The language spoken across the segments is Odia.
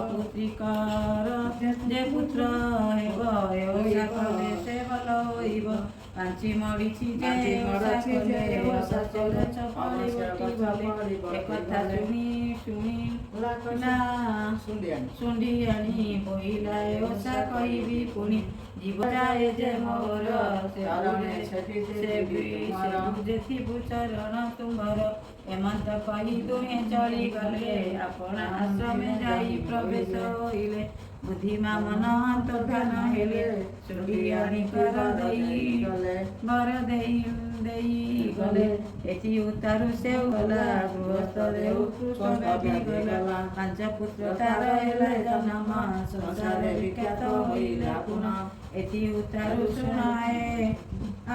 पुत्रिकार जे पुत्र हेब ओषा कले से भल होइब ପାଞ୍ଚି ମରିଛି ଯେ ଓଷା କଲେ ଅସଚଳ ଚପଳି ଗୋଟି ବଳେ ଏକଥା ଶୁଣି ଶୁଣ୍ଡିଆଣି ବୋଇଲା ଓଷା କହିବି ପୁଣି ଜୀବ ଯାଏ ଯେ ମୋର ଯେଥିବୁ ଚରଣ ତୁମର ଏମନ୍ତ କହି ଦୁହେଁ ଚଳିଗଲେ ଆପଣା ଆଶ୍ରମେ ଯାଇ ପ୍ରବେଶ ହୋଇଲେ ବୁଦ୍ଧିମା ମନ ଅନ୍ତର୍ଧାନ ହେଲେ ଶୁଣ୍ଡିଆଣି କର ବର ଦେଇ ଗଲେ ଏଥି ଉତ୍ତାରୁ ସେ ଗଲା ଗୃହସ୍ଥରେ ଉତ୍କୃଷ୍ଟ ଗଲା ପାଞ୍ଚ ପୁତ୍ର ତାର ହେଲା ଜନ୍ମ ସଂସାରେ ବିଖ୍ୟାତ ହୋଇଲା ପୁନଃ ଏଥି ଉତ୍ତାରୁ ଶୁଣାଏ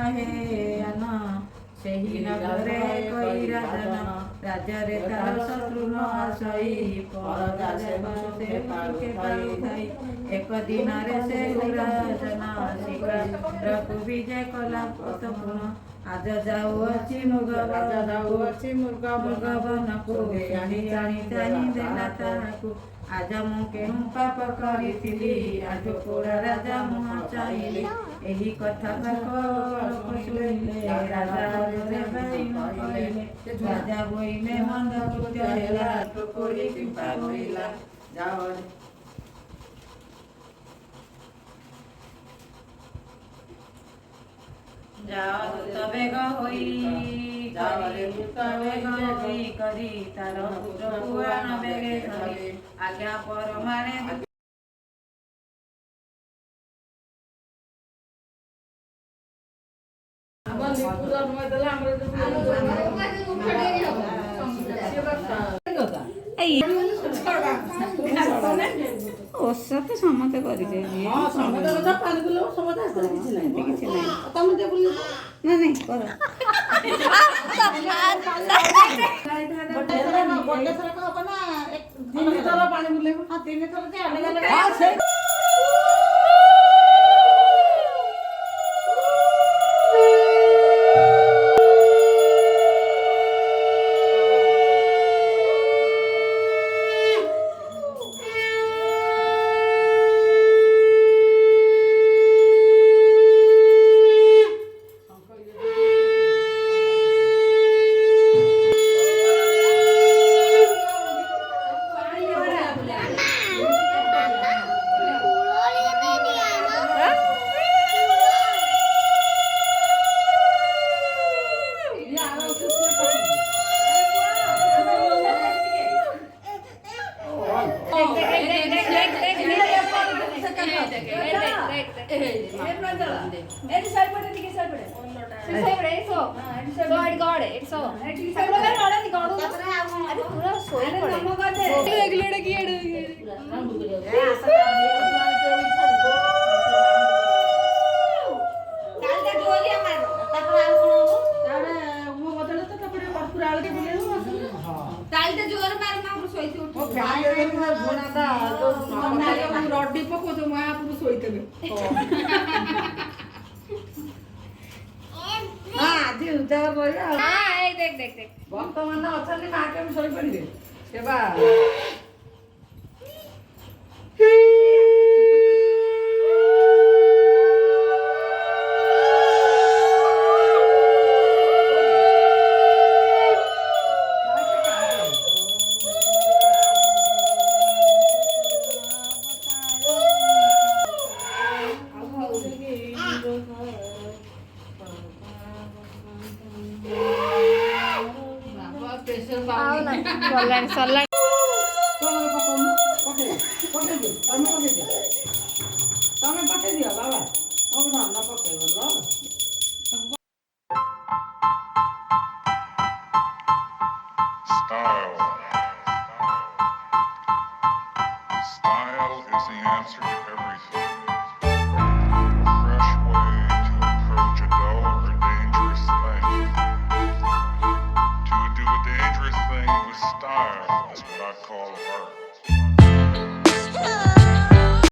ଆହେ ଆନ ସେହି ନଗରେ କଇ ରାଜନ ରାଜ୍ୟରେ ତାର ଶତ୍ରୁ ନ ଆସଇ ପରଦାସେ ବସେ ପାରୁଥାଇ ଏକ ଦିନରେ ସେ ରାଜନ ଶିକାରକୁ ବିଜୟ କଲା ପଥପୁଣ ଆଜ ଯାଉଅଛି ମୃଗବନକୁ ଆଣି ଚାହିଁ ଦେଲା ତାହାକୁ ଆଜ ମୁଁ କେଉଁ ପାପ କରିଥିଲି ଆଜ ପୋଡ଼ା ରାଜା ମୁହଁ ଚାହିଁଲି ଏହି କଥା ପାଖ ଲୋକ ଶୁଣିଲେ ରାଜା କହିଲେ ରାଜା ବୋଇଲେ ମନ୍ଦ କୃତ୍ୟ ହେଲା ପୋଡ଼ି କୃପା ବୋଇଲା ଯାଅ ଦୂତ ବେଗ ହୋଇ କରି ତାର ପୁତ୍ରକୁ ଆଣ ବେଗେ ଧରି ଆଜ୍ଞା ପରମାଣେ ଓଷା ତ ସମସ୍ତେ କରିଛେ ନାଇଁ କର ପାଣି ବୁଲେଇବୁ 3 ଥର ରଡି ପକଉଛୁ ମହାପୁରୁଷ ହୋଇଥିବେ ଆଜି ଉଜାଗର ରହିବା ବର୍ତ୍ତମାନ ଅଛନ୍ତି ମା କେମିତି ଶୋଇପଡ଼ିବେ ସେବା ସରିଲାଣି ତମେ ପଠେଇ ଦିଅ ବାବା ଧାନ ପକେଇବ Style is the answer to everything. A fresh way to approach a dull or dangerous thing. To do a dangerous thing with style is what I call art.